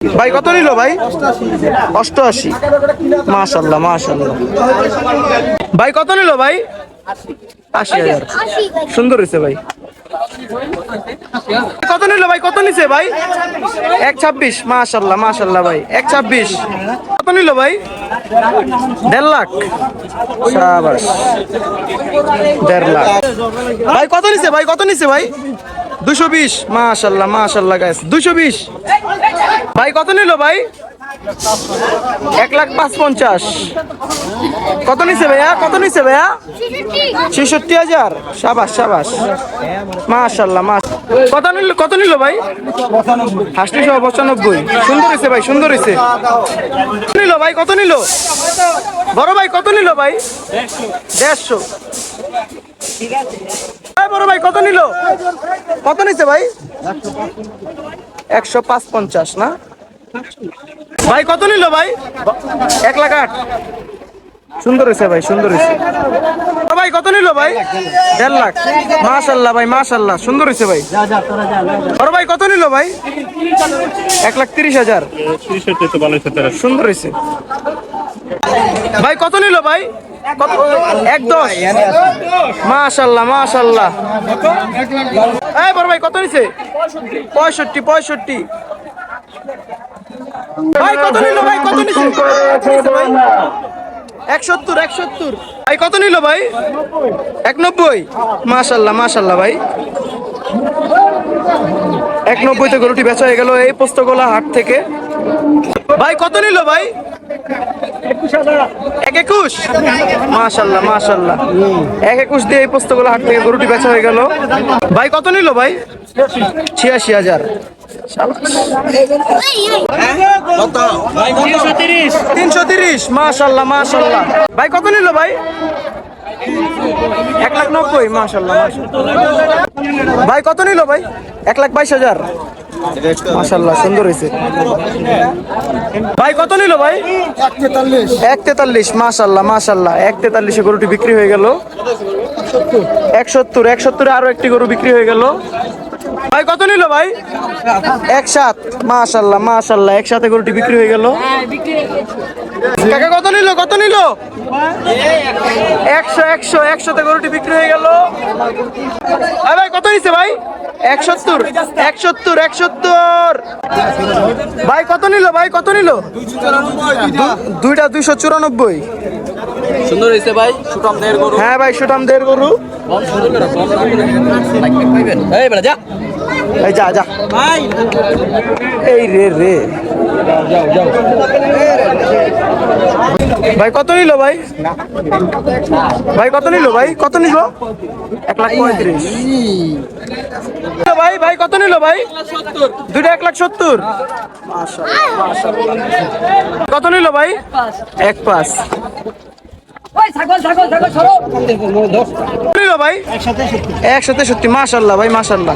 ভাই কত নিল ভাই? 88। মাশাআল্লাহ মাশাআল্লাহ। ভাই কত নিল ভাই? 80,000। সুন্দর হয়েছে ভাই। কত নিল ভাই? কত নিছে ভাই? 126। মাশাআল্লাহ মাশাআল্লাহ ভাই। 126। কত নিল ভাই? 1.5 লাখ। শাবাশ। 1.5 লাখ। ভাই কত নিছে ভাই? কত নিছে ভাই? 220। মাশাআল্লাহ মাশাআল্লাহ গাইস। 220। ভাই কত নিল ভাই? 1,55,000। কত নিছে ভাইয়া? কত নিছে ভাইয়া? 66,000। শাবাশ শাবাশ। মাশাআল্লাহ মাশ। কত নিল ভাই? 95। সুন্দর হয়েছে ভাই সুন্দর হয়েছে। নিল ভাই? কত নিল? বড় ভাই কত নিল ভাই? 150। বড় ভাই কত নিল? কত নিছে ভাই? 155 না ভাই? কত নিল ভাই? 1,08,000। সুন্দর হয়েছে ভাই সুন্দর হয়েছে। ভাই কত নিল ভাই? 1.5 লাখ। মাশাআল্লাহ ভাই মাশাআল্লাহ সুন্দর হয়েছে ভাই। বড় ভাই কত নিল ভাই? 1,30,000। সুন্দর হয়েছে ভাই। কত নিল ভাই? 1,10। মাশাআল্লাহ মাশাআল্লাহ। এই বড় ভাই কত নিছে? 65। ভাই কত নিল ভাই? কত নিছে ভাই? 170। ভাই কত নিল ভাই? 190। মাশাআল্লাহ মাশাআল্লাহ ভাই। 190 তে গরুটি বেচা হয়ে গেল এই পোস্তগোলা হাট থেকে। ভাই কত নিল ভাই? 1,21। মাশাআল্লাহ মাশাআল্লাহ। 1,21 দিয়ে এই পোস্তগোলা হাট থেকে গরুটি বেচা হয়ে গেল। ভাই কত নিল ভাই? 86,000। 330। মাশাআল্লাহ মাশাআল্লাহ। ভাই কত নিল ভাই? 1,90,000। মাশাআল্লাহ মাশাআল্লাহ। ভাই কত নিল ভাই? 1,22,000। মাশাআল্লাহ সুন্দর হয়েছে। ভাই কত নিল ভাই? 1,43। মাশাআল্লাহ মাশাআল্লাহ। 1,43 গরুটি বিক্রি হয়ে গেল। 170 আরো একটি গরু বিক্রি হয়ে গেল। ভাই কত নিল ভাই? 1,07। মাশাআল্লাহ মাশাআল্লাহ। 1,07 গরুটি বিক্রি হয়ে গেল। কাকা কত নিল? কত নিল? 100 গরুটি বিক্রি হয়ে গেল। ভাই কত নিছে ভাই? 170। ভাই কত নিল ভাই? কত নিল? দুইটা 294। সুন্দর হয়েছে ভাই। সুটাম দের গরু। হ্যাঁ ভাই সুটাম দের গরু। এই বেটা যা। এই যা যা ভাই। এই রে ভাই কত নিল ভাই? ভাই কত নিল ভাই? কত নিল? 1,35,000। ভাই ভাই কত নিল ভাই? দুইটা 1,70,000। মাশাআল্লাহ মাশাআল্লাহ। কত নিল ভাই? 1,5। নিল ভাই? 1,67। মাশাআল্লাহ ভাই মাশাআল্লাহ।